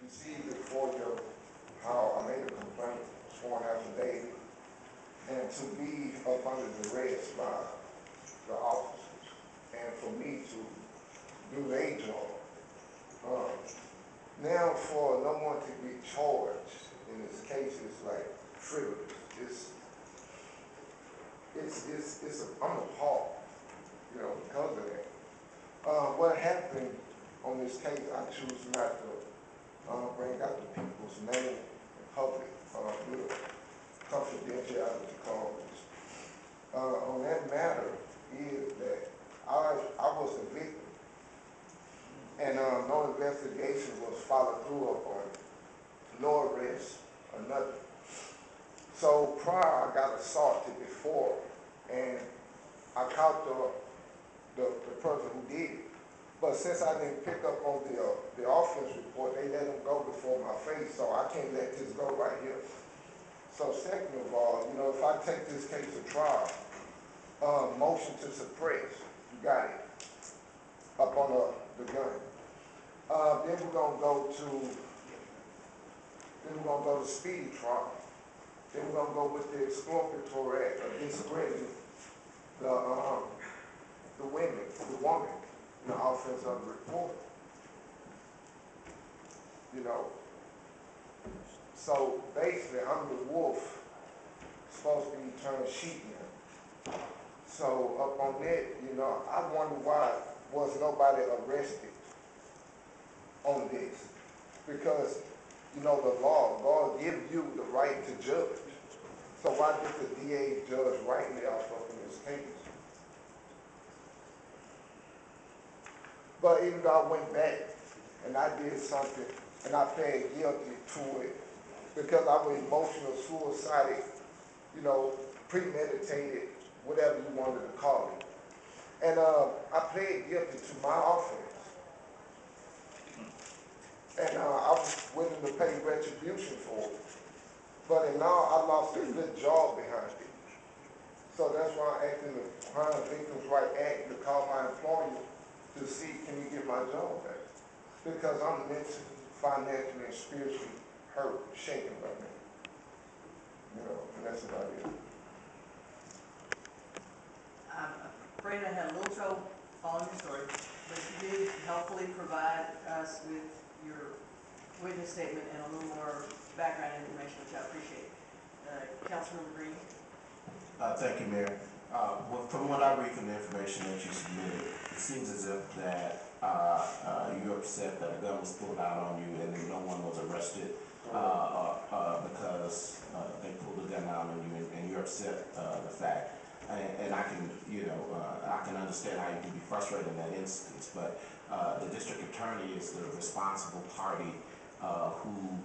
You see before you how I made a complaint, sworn affidavit, and to be up under duress by the officers, and for me to do their job. Uh, Now for no one to be charged in this case is like frivolous. I'm appalled, because of that. What happened on this case, I choose not to bring out the people's name in public due to confidentiality clauses. On that matter is that I was a victim, and no investigation was followed through upon, no arrest or nothing. So prior, I got assaulted before, and I caught the person who did it. But since I didn't pick up on the offense report, they let him go before my face, so I can't let this go right here. So second of all, if I take this case to trial, motion to suppress, you got it, up on the gun. Then we're gonna go to speedy trial. Then we're gonna go with the exculpatory act of discrediting the woman, in the offense of the report. So basically, I'm the wolf, supposed to be turned sheep now. So up on that, I wonder why was nobody arrested on this? Because, the law, God gives you the right to judge. So why did the DA judge rightly off of in this case? But even though I went back and I did something and I pled guilty to it because I was emotional suicidal, premeditated, whatever you wanted to call it. And I pled guilty to my offense. And I was willing to pay retribution for it. But in all, I lost a good job behind it. So that's why I acted in the Crime Victims' Rights Act to call my employer to see, can you get my job back? Because I'm mentally, financially, and spiritually hurt, shaken by me. And that's about it. I'm afraid I had a little trouble following your story, but you did helpfully provide us with your witness statement and a little more background information, which I appreciate. Councilman Green? Thank you, Mayor. Well, from what I read from the information that you submitted, it seems as if that you're upset that a gun was pulled out on you and no one was arrested because they pulled the gun out on you, and you're upset the fact. And I can, I can understand how you can be frustrated in that instance, but the district attorney is the responsible party who,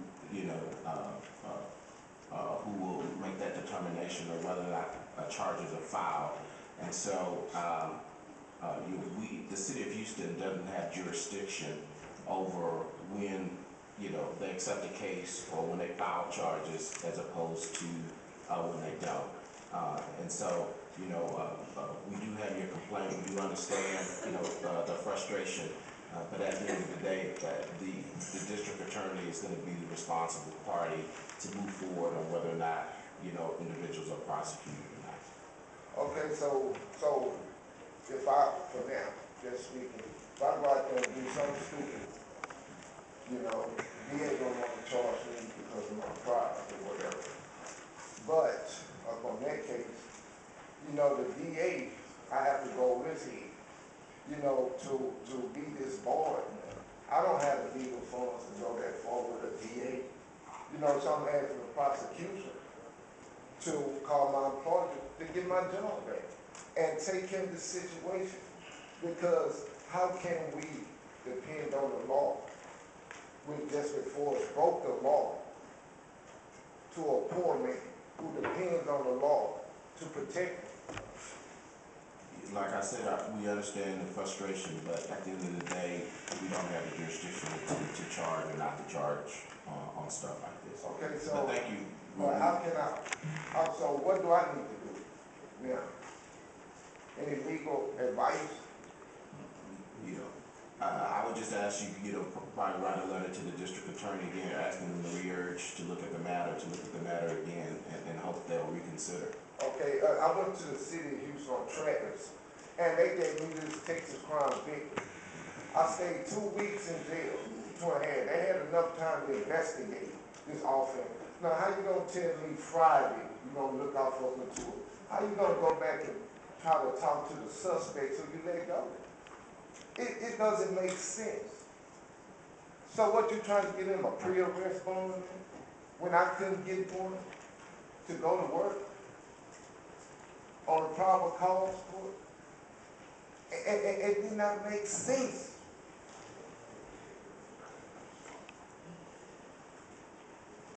who will make that determination of whether or not charges are filed. And so the city of Houston doesn't have jurisdiction over when, they accept a case or when they file charges as opposed to when they don't. And so, we do have your complaint, we do understand, the frustration, but at the end of the day, the district attorney is going to be the responsible party to move forward on whether or not, individuals are prosecuted or not. Okay, so if for now, just speaking, if I go out there and do something stupid, DA don't want to charge me because of my pride or whatever. But up on that case, the DA, I have to go with him, to be this board. I don't have the legal funds to go that far with a DA. So I'm asking the prosecution to call my employer to get my job back and take care of the situation. Because how can we depend on the law when District 4 broke the law to a poor man who depends on the law to protect him? Like I said, we understand the frustration, but at the end of the day, we don't have the jurisdiction to charge or not to charge on stuff like this. Okay, so but thank you. So what do I need to do now? Any legal advice? I would just ask you, probably write a letter to the district attorney attorney again, asking them to re-urge to look at the matter, again, and hope they'll reconsider. Okay, I went to the city of Houston on trackers, and they gave me this Texas Crown Vic. I stayed 2 weeks in jail, 2.5. They had enough time to investigate this offense. Now, how you gonna tell me Friday you gonna look out for mature? How you gonna go back and try to talk to the suspect so you let go? It doesn't make sense. So what, you trying to get him a pre-arrest bond when I couldn't get one to go to work on a probable cause for it? It did not make sense.